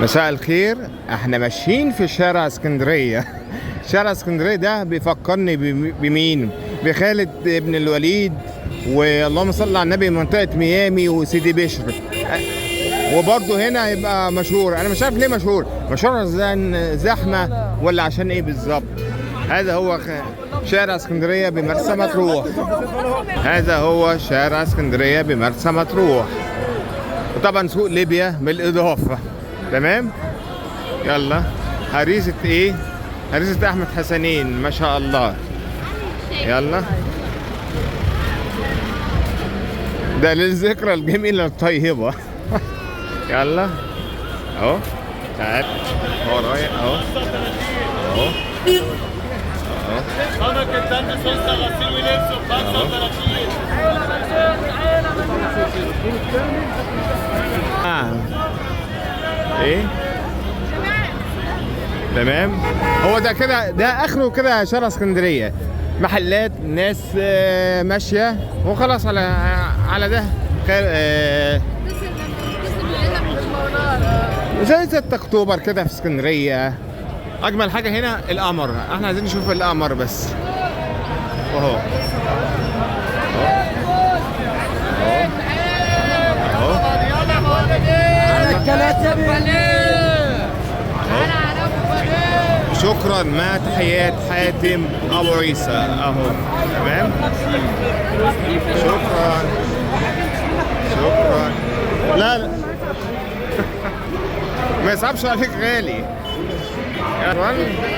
مساء الخير. احنا ماشيين في شارع اسكندرية. شارع اسكندرية ده بيفكرني بمين؟ بخالد بن الوليد، واللهم صل على النبي، منطقة ميامي وسيدي بشر. وبرضه هنا هيبقى مشهور. انا مش عارف ليه مشهور عشان زحمة ولا عشان ايه بالظبط. هذا هو شارع اسكندرية بمرسى مطروح. هذا هو شارع اسكندرية بمرسى مطروح، وطبعا سوق ليبيا بالاضافة. تمام، يلا. هريسة ايه؟ هريسة احمد حسنين، ما شاء الله. يلا، ده للذكرى الجميلة الطيبة. يلا اهو، تعال ورايا اهو اهو اهو. ايه تمام. هو ده كده، ده اخره كده شارع اسكندريه، محلات، ناس ماشيه وخلاص. على ده زي 6 اكتوبر كده في اسكندريه. اجمل حاجه هنا القمر، احنا عايزين نشوف القمر بس. اهو شكرا. مع تحيات حاتم ابو عيسى اهو. تمام، شكرا شكرا. لا ما يصعبش عليك غالي.